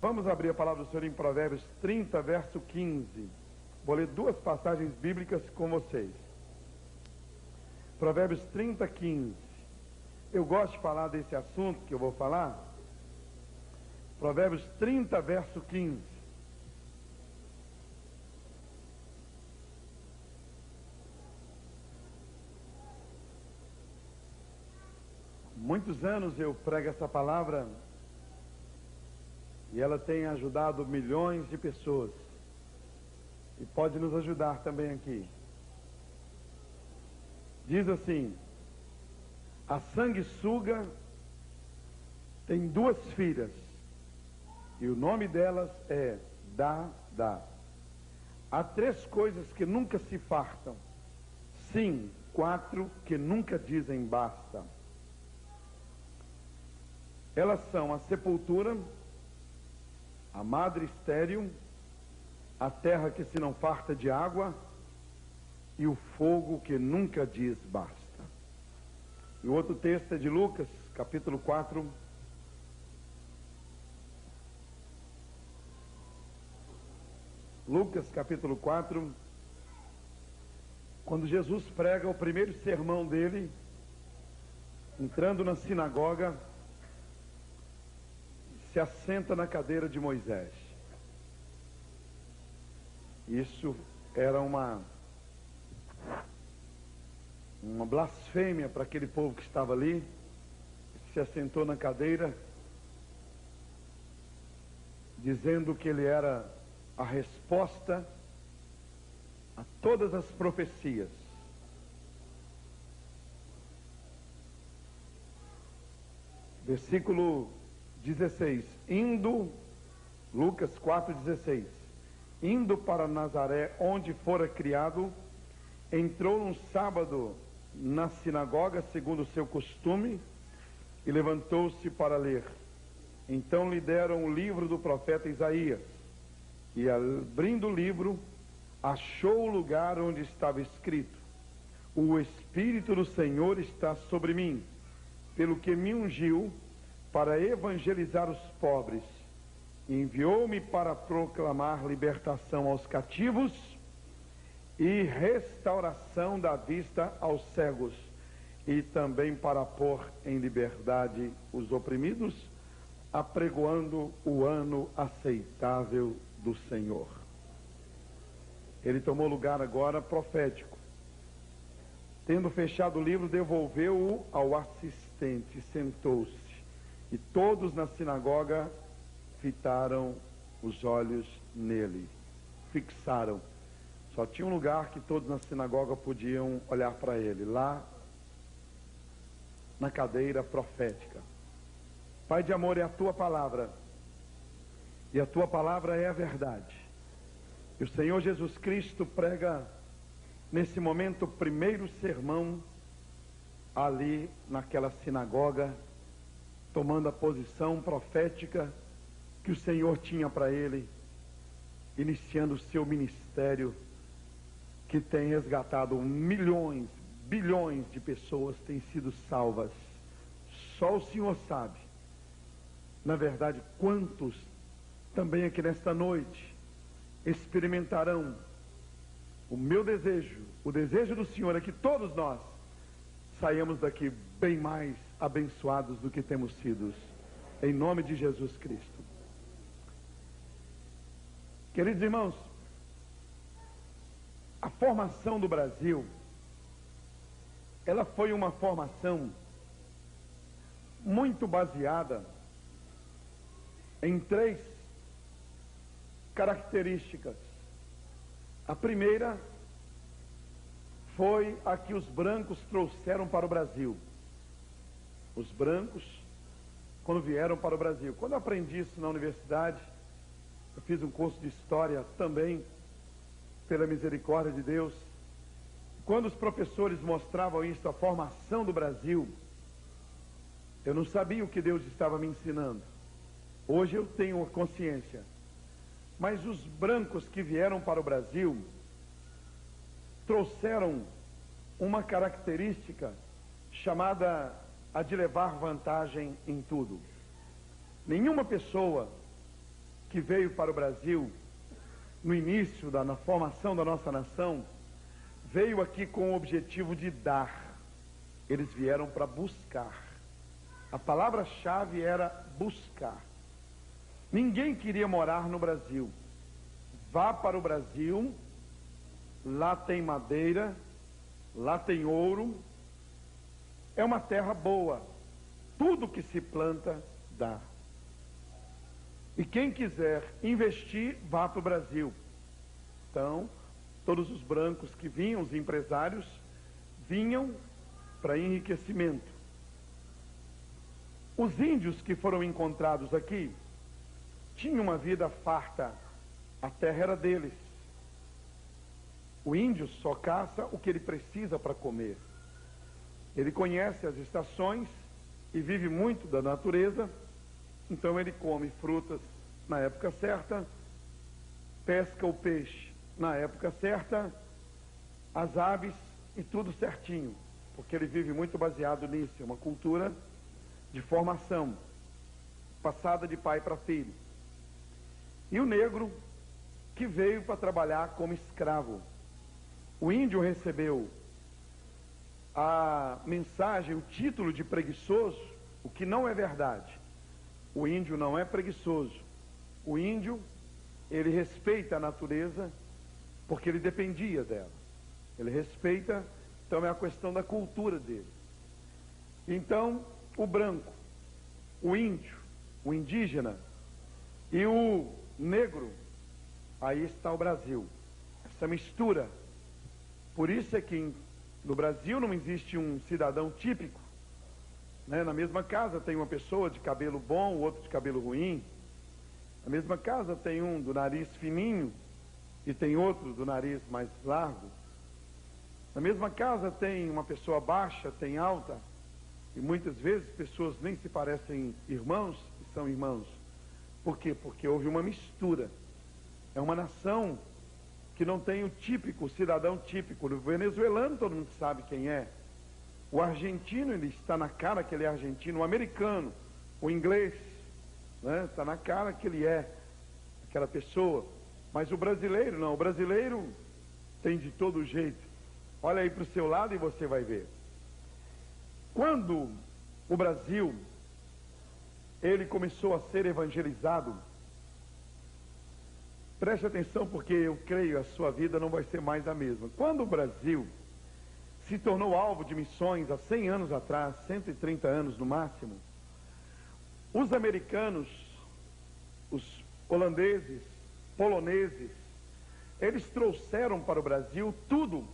Vamos abrir a palavra do Senhor em Provérbios 30, verso 15. Vou ler duas passagens bíblicas com vocês. Provérbios 30, 15. Eu gosto de falar desse assunto que eu vou falar. Provérbios 30, verso 15. Muitos anos eu prego essa palavra e ela tem ajudado milhões de pessoas e pode nos ajudar também aqui. Diz assim: a sanguessuga tem duas filhas e o nome delas é Dá. Há três coisas que nunca se fartam, sim, quatro que nunca dizem basta. Elas são a sepultura, a madre estéril, a terra que se não farta de água e o fogo que nunca diz basta. E o outro texto é de Lucas, capítulo 4. Lucas, capítulo 4, quando Jesus prega o primeiro sermão dele, entrando na sinagoga, se assenta na cadeira de Moisés. Isso era uma blasfêmia para aquele povo que estava ali. Se assentou na cadeira, dizendo que ele era a resposta a todas as profecias. Versículo 16, Lucas 4,16, indo para Nazaré, onde fora criado, entrou num sábado na sinagoga, segundo o seu costume, e levantou-se para ler. Então lhe deram o livro do profeta Isaías, e abrindo o livro, achou o lugar onde estava escrito: o Espírito do Senhor está sobre mim, pelo que me ungiu para evangelizar os pobres, enviou-me para proclamar libertação aos cativos e restauração da vista aos cegos, e também para pôr em liberdade os oprimidos, apregoando o ano aceitável do Senhor. Ele tomou lugar agora profético. Tendo fechado o livro, devolveu-o ao assistente, sentou-se. E todos na sinagoga fitaram os olhos nele, fixaram. Só tinha um lugar que todos na sinagoga podiam olhar para ele, lá na cadeira profética. Pai de amor, é a tua palavra, e a tua palavra é a verdade. E o Senhor Jesus Cristo prega nesse momento o primeiro sermão ali naquela sinagoga, tomando a posição profética que o Senhor tinha para ele, iniciando o seu ministério, que tem resgatado milhões, bilhões de pessoas têm sido salvas. Só o Senhor sabe, na verdade, quantos também aqui nesta noite experimentarão o meu desejo, o desejo do Senhor é que todos nós saiamos daqui bem mais abençoados do que temos sido, em nome de Jesus Cristo. Queridos irmãos, a formação do Brasil, ela foi uma formação muito baseada em três características. A primeira foi a que os brancos trouxeram para o Brasil. Os brancos, quando vieram para o Brasil. Quando eu aprendi isso na universidade, eu fiz um curso de história também, pela misericórdia de Deus. Quando os professores mostravam isso, a formação do Brasil, eu não sabia o que Deus estava me ensinando. Hoje eu tenho a consciência. Mas os brancos que vieram para o Brasil trouxeram uma característica chamada a de levar vantagem em tudo. Nenhuma pessoa que veio para o Brasil no início na formação da nossa nação, veio aqui com o objetivo de dar. Eles vieram para buscar. A palavra-chave era buscar. Ninguém queria morar no Brasil. Vá para o Brasil, lá tem madeira, lá tem ouro, é uma terra boa, tudo que se planta dá. E quem quiser investir, vá para o Brasil. Então, todos os brancos que vinham, os empresários, vinham para enriquecimento. Os índios que foram encontrados aqui tinham uma vida farta, a terra era deles. O índio só caça o que ele precisa para comer. Ele conhece as estações e vive muito da natureza, então ele come frutas na época certa, pesca o peixe na época certa, as aves e tudo certinho, porque ele vive muito baseado nisso, é uma cultura de formação, passada de pai para filho. E o negro que veio para trabalhar como escravo. O índio recebeu a mensagem, o título de preguiçoso, o que não é verdade. O índio não é preguiçoso. O índio, ele respeita a natureza porque ele dependia dela. Ele respeita, então é a questão da cultura dele. Então, o branco, o índio, o indígena e o negro, aí está o Brasil. Essa mistura. Por isso é que no Brasil não existe um cidadão típico. Né? Na mesma casa tem uma pessoa de cabelo bom, outro de cabelo ruim. Na mesma casa tem um do nariz fininho e tem outro do nariz mais largo. Na mesma casa tem uma pessoa baixa, tem alta. E muitas vezes pessoas nem se parecem irmãos e são irmãos. Por quê? Porque houve uma mistura. É uma nação que não tem o típico, o cidadão típico. O venezuelano todo mundo sabe quem é. O argentino, ele está na cara que ele é argentino. O americano, o inglês, né, está na cara que ele é aquela pessoa. Mas o brasileiro não. O brasileiro tem de todo jeito. Olha aí para o seu lado e você vai ver. Quando o Brasil, ele começou a ser evangelizado, preste atenção porque eu creio a sua vida não vai ser mais a mesma. Quando o Brasil se tornou alvo de missões há 100 anos atrás, 130 anos no máximo, os americanos, os holandeses, poloneses, eles trouxeram para o Brasil tudo.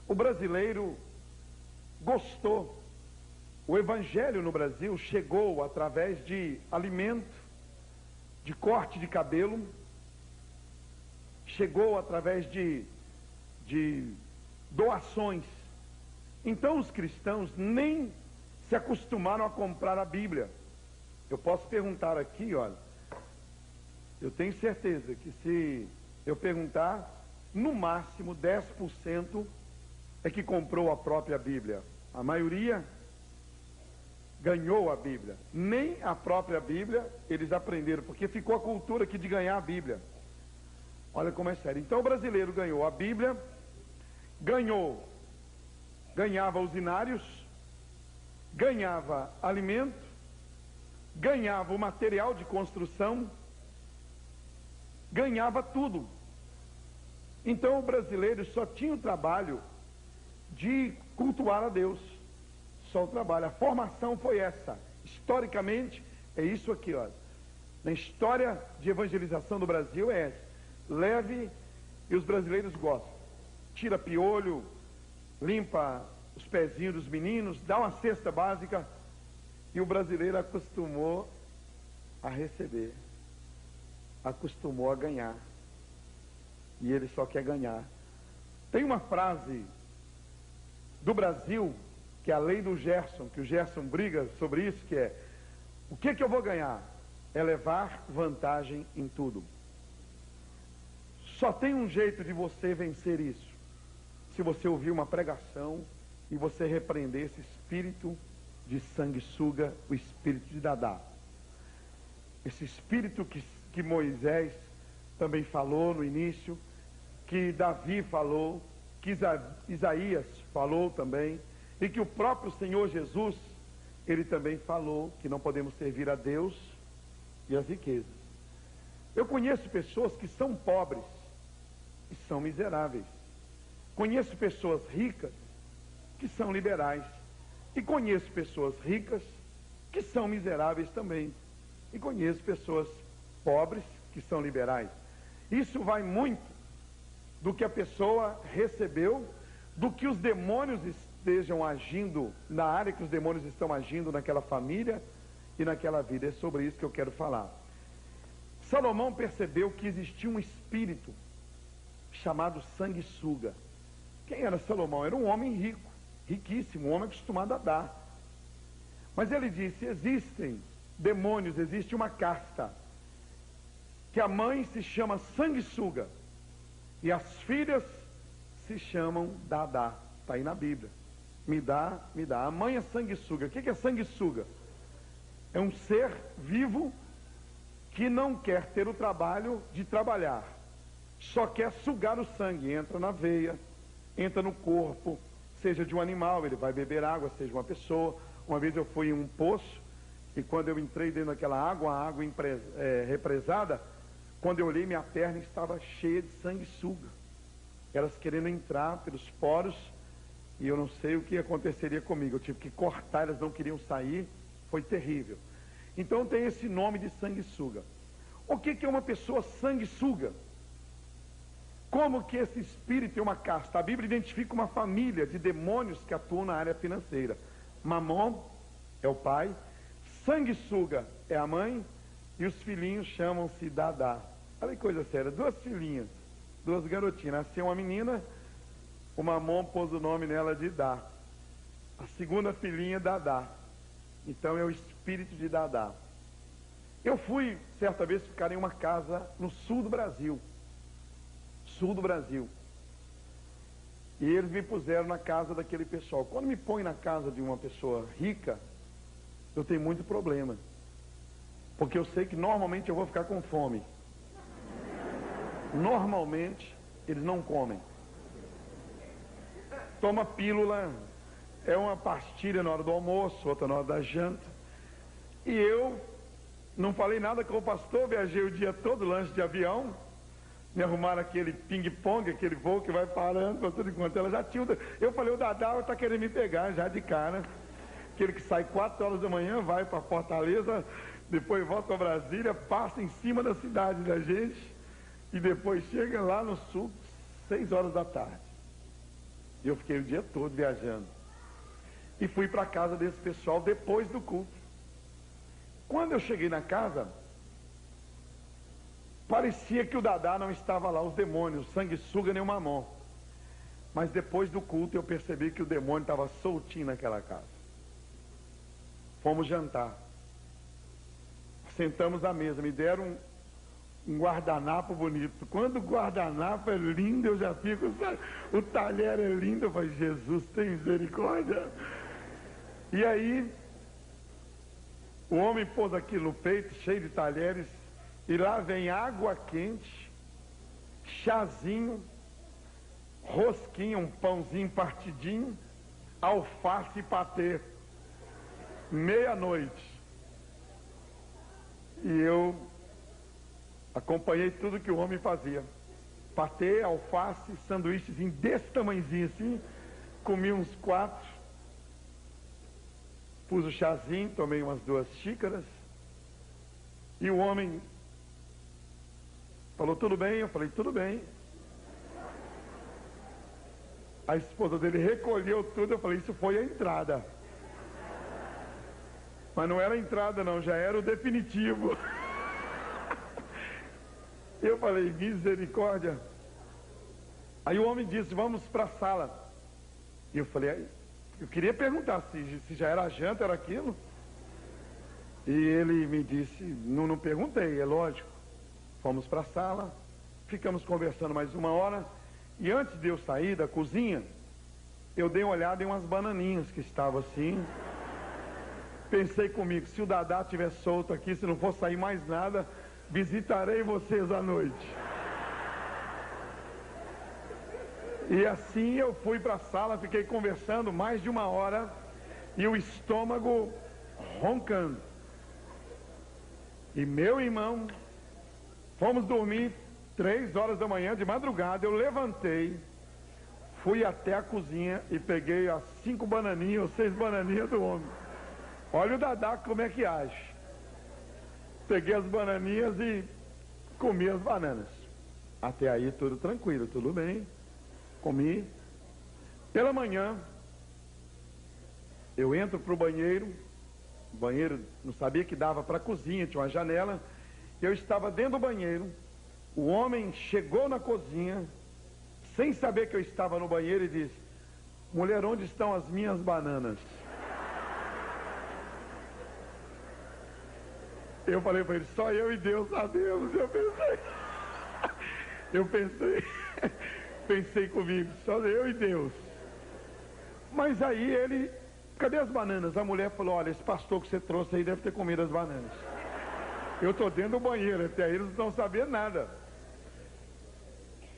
O brasileiro gostou. O evangelho no Brasil chegou através de alimento, de corte de cabelo, chegou através de doações. Então os cristãos nem se acostumaram a comprar a Bíblia. Eu posso perguntar aqui, olha, eu tenho certeza que se eu perguntar, no máximo 10% é que comprou a própria Bíblia. A maioria ganhou a Bíblia. Nem a própria Bíblia eles aprenderam, porque ficou a cultura aqui de ganhar a Bíblia. Olha como é sério. Então o brasileiro ganhou a Bíblia, ganhava usinários, ganhava alimento, ganhava o material de construção, ganhava tudo. Então o brasileiro só tinha o trabalho de cultuar a Deus. Só o trabalho. A formação foi essa. Historicamente, é isso aqui, olha. Na história de evangelização do Brasil é essa. Leve, e os brasileiros gostam. Tira piolho, limpa os pezinhos dos meninos, dá uma cesta básica, e o brasileiro acostumou a receber, acostumou a ganhar, e ele só quer ganhar. Tem uma frase do Brasil, que é a lei do Gerson, que o Gerson briga sobre isso, que é: o que eu vou ganhar? É levar vantagem em tudo. Só tem um jeito de você vencer isso: se você ouvir uma pregação e você repreender esse espírito de sanguessuga, o espírito de Dadá. esse espírito que Moisés também falou no início, que Davi falou, que Isaías falou também, e que o próprio Senhor Jesus, ele também falou que não podemos servir a Deus e as riquezas. Eu conheço pessoas que são pobres e são miseráveis. Conheço pessoas ricas que são liberais. E conheço pessoas ricas que são miseráveis também. E conheço pessoas pobres que são liberais. Isso vai muito do que a pessoa recebeu, do que os demônios estejam agindo, na área que os demônios estão agindo naquela família e naquela vida. É sobre isso que eu quero falar. Salomão percebeu que existia um espírito chamado sanguessuga. Quem era Salomão? Era um homem rico, riquíssimo, um homem acostumado a dar. Mas ele disse, existem demônios, existe uma casta, que a mãe se chama sanguessuga, e as filhas se chamam dadá. Está aí na Bíblia. Me dá, me dá. A mãe é sanguessuga. O que é sanguessuga? É um ser vivo que não quer ter o trabalho de trabalhar. Só quer sugar o sangue. Entra na veia, entra no corpo, seja de um animal, ele vai beber água, seja uma pessoa. Uma vez eu fui em um poço, e quando eu entrei dentro daquela água, a água represada, quando eu olhei, minha perna estava cheia de sanguessuga. Elas querendo entrar pelos poros, e eu não sei o que aconteceria comigo. Eu tive que cortar, elas não queriam sair, foi terrível. Então tem esse nome de sanguessuga. O que é uma pessoa sanguessuga? Como que esse espírito é uma casta? A Bíblia identifica uma família de demônios que atuam na área financeira. Mamon é o pai, sanguessuga é a mãe, e os filhinhos chamam-se dadá. Olha que coisa séria, duas filhinhas, duas garotinhas. Nasceu uma menina, o Mamon pôs o nome nela de Dá. A segunda filhinha, Dadá. Então é o espírito de Dadá. Eu fui, certa vez, ficar em uma casa no sul do Brasil. Sul do Brasil. E eles me puseram na casa daquele pessoal. Quando me põe na casa de uma pessoa rica, eu tenho muito problema. Porque eu sei que normalmente eu vou ficar com fome. Normalmente, eles não comem. Toma pílula, é uma pastilha na hora do almoço, outra na hora da janta. E eu não falei nada com o pastor, viajei o dia todo, lanche de avião. Me arrumaram aquele ping-pong, aquele voo que vai parando, para tudo enquanto ela já tinha. Eu falei, o Dadá está querendo me pegar já de cara. Aquele que sai 4 horas da manhã, vai para Fortaleza, depois volta para Brasília, passa em cima da cidade da gente, e depois chega lá no sul, 6 horas da tarde. E eu fiquei o dia todo viajando. E fui para a casa desse pessoal depois do culto. Quando eu cheguei na casa, parecia que o Dadá não estava lá, os demônios, o sanguessuga nem o Mamon. Mas depois do culto eu percebi que o demônio estava soltinho naquela casa. Fomos jantar. Sentamos à mesa, me deram um guardanapo bonito. Quando o guardanapo é lindo, eu já fico, sabe? O talher é lindo, eu falei, Jesus, tem misericórdia. E aí, o homem pôs aquilo no peito, cheio de talheres, e lá vem água quente, chazinho, rosquinha, um pãozinho partidinho, alface e patê. Meia-noite. E eu acompanhei tudo que o homem fazia. Patê, alface, sanduíchezinho desse tamanhozinho assim. Comi uns 4. Pus o chazinho, tomei umas 2 xícaras. E o homem falou, tudo bem? Eu falei, tudo bem. A esposa dele recolheu tudo, eu falei, isso foi a entrada. Mas não era a entrada não, já era o definitivo. Eu falei, misericórdia. Aí o homem disse, vamos para a sala. E eu falei, eu queria perguntar se já era a janta, era aquilo. E ele me disse, não perguntei, é lógico. Fomos para a sala, ficamos conversando mais 1 hora. E antes de eu sair da cozinha, eu dei uma olhada em umas bananinhas que estavam assim. Pensei comigo, se o Dadá estiver solto aqui, se não for sair mais nada, visitarei vocês à noite. E assim eu fui para a sala, fiquei conversando mais de 1 hora e o estômago roncando. E meu irmão, fomos dormir 3 horas da manhã, de madrugada. Eu levantei, fui até a cozinha e peguei as 5 bananinhas ou 6 bananinhas do homem. Olha o Dadá como é que age. Peguei as bananinhas e comi as bananas. Até aí tudo tranquilo, tudo bem. Comi. Pela manhã, eu entro para o banheiro. O banheiro, não sabia que dava para a cozinha, tinha uma janela. Eu estava dentro do banheiro. O homem chegou na cozinha, sem saber que eu estava no banheiro, e disse: mulher, onde estão as minhas bananas? Eu falei para ele: só eu e Deus sabemos. Pensei comigo, só eu e Deus. Mas aí ele: cadê as bananas? A mulher falou: olha, esse pastor que você trouxe aí deve ter comido as bananas. Eu estou dentro do banheiro, até aí eles não estão sabendo nada.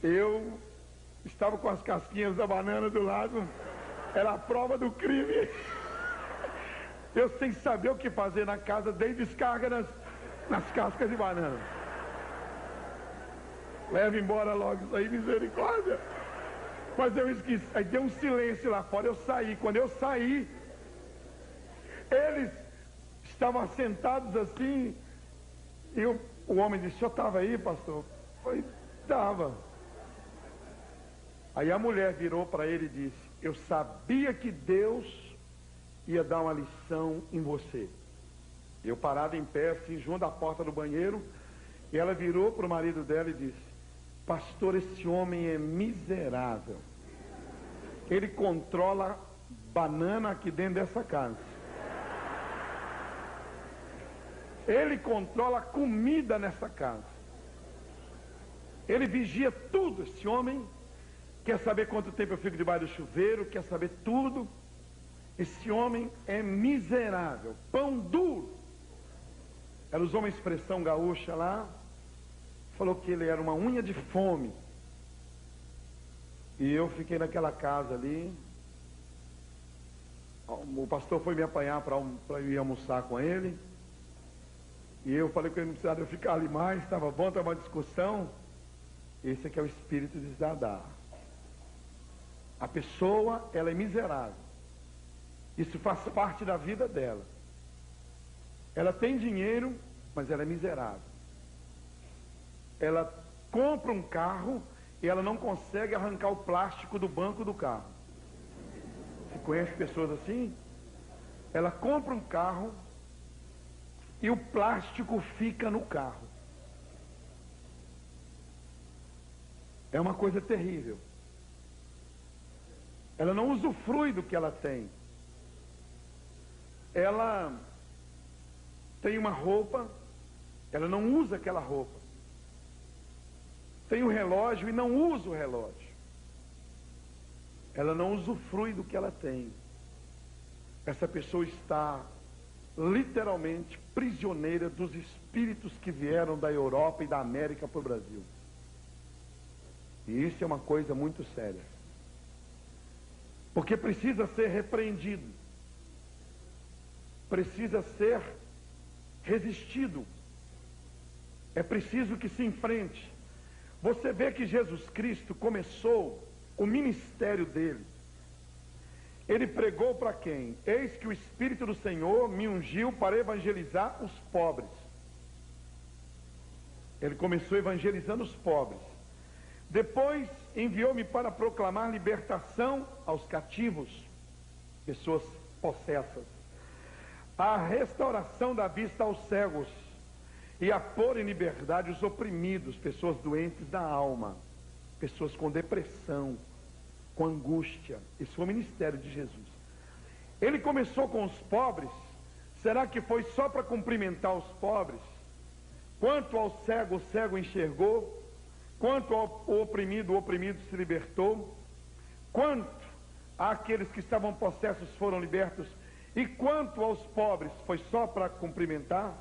Eu estava com as casquinhas da banana do lado, era a prova do crime. Eu sem saber o que fazer na casa, dei descarga nas cascas de banana. Leva embora logo isso aí, misericórdia. Mas eu esqueci, aí deu um silêncio lá fora, eu saí. Quando eu saí, eles estavam sentados assim, e o homem disse: o senhor estava aí, pastor? Eu falei: estava. Aí a mulher virou para ele e disse: eu sabia que Deus ia dar uma lição em você. Eu parado em pé, assim, junto à porta do banheiro, e ela virou para o marido dela e disse: pastor, esse homem é miserável. Ele controla banana aqui dentro dessa casa. Ele controla comida nessa casa. Ele vigia tudo. Esse homem quer saber quanto tempo eu fico debaixo do chuveiro, quer saber tudo. Esse homem é miserável, pão duro. Ela usou uma expressão gaúcha lá, falou que ele era uma unha de fome. E eu fiquei naquela casa ali. O pastor foi me apanhar para eu ir almoçar com ele. E eu falei que ele não precisava eu ficar ali mais, estava bom, estava uma discussão. Esse aqui é o espírito de Dadá. A pessoa, ela é miserável. Isso faz parte da vida dela. Ela tem dinheiro, mas ela é miserável. Ela compra um carro e ela não consegue arrancar o plástico do banco do carro. Você conhece pessoas assim? Ela compra um carro e o plástico fica no carro. É uma coisa terrível. Ela não usufrui do que ela tem. Ela tem uma roupa, ela não usa aquela roupa. Tem um relógio e não usa o relógio. Ela não usufrui do que ela tem. Essa pessoa está literalmente prisioneira dos espíritos que vieram da Europa e da América para o Brasil. E isso é uma coisa muito séria. Porque precisa ser repreendido. Precisa ser resistido. É preciso que se enfrente. Você vê que Jesus Cristo começou o ministério dele. Ele pregou para quem? Eis que o Espírito do Senhor me ungiu para evangelizar os pobres. Ele começou evangelizando os pobres. Depois enviou-me para proclamar libertação aos cativos, pessoas possessas, a restauração da vista aos cegos e a pôr em liberdade os oprimidos, pessoas doentes da alma, pessoas com depressão, com angústia. Esse foi o ministério de Jesus. Ele começou com os pobres. Será que foi só para cumprimentar os pobres? Quanto ao cego, o cego enxergou. Quanto ao oprimido, o oprimido se libertou. Quanto àqueles que estavam possessos foram libertos. E quanto aos pobres, foi só para cumprimentar?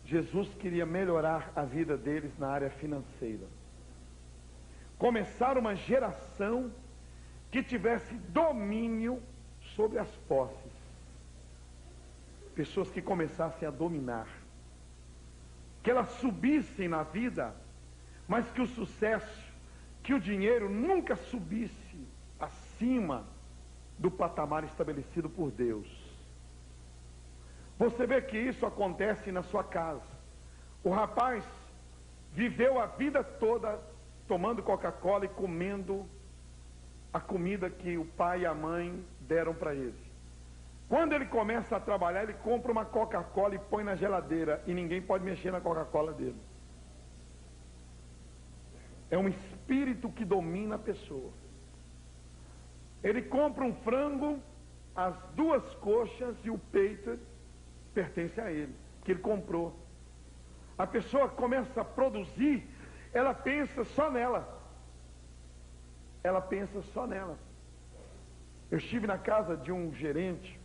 Jesus queria melhorar a vida deles na área financeira. Começar uma geração que tivesse domínio sobre as posses. Pessoas que começassem a dominar. Que elas subissem na vida, mas que o sucesso, que o dinheiro nunca subisse acima do patamar estabelecido por Deus. Você vê que isso acontece na sua casa. O rapaz viveu a vida toda tomando Coca-Cola e comendo a comida que o pai e a mãe deram para ele. Quando ele começa a trabalhar, ele compra uma Coca-Cola e põe na geladeira, e ninguém pode mexer na Coca-Cola dele. É um espírito que domina a pessoa. Ele compra um frango, as duas coxas e o peito pertence a ele, que ele comprou. A pessoa começa a produzir, ela pensa só nela. Ela pensa só nela. Eu estive na casa de um gerente,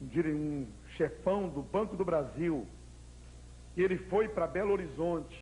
um chefão do Banco do Brasil, e ele foi para Belo Horizonte.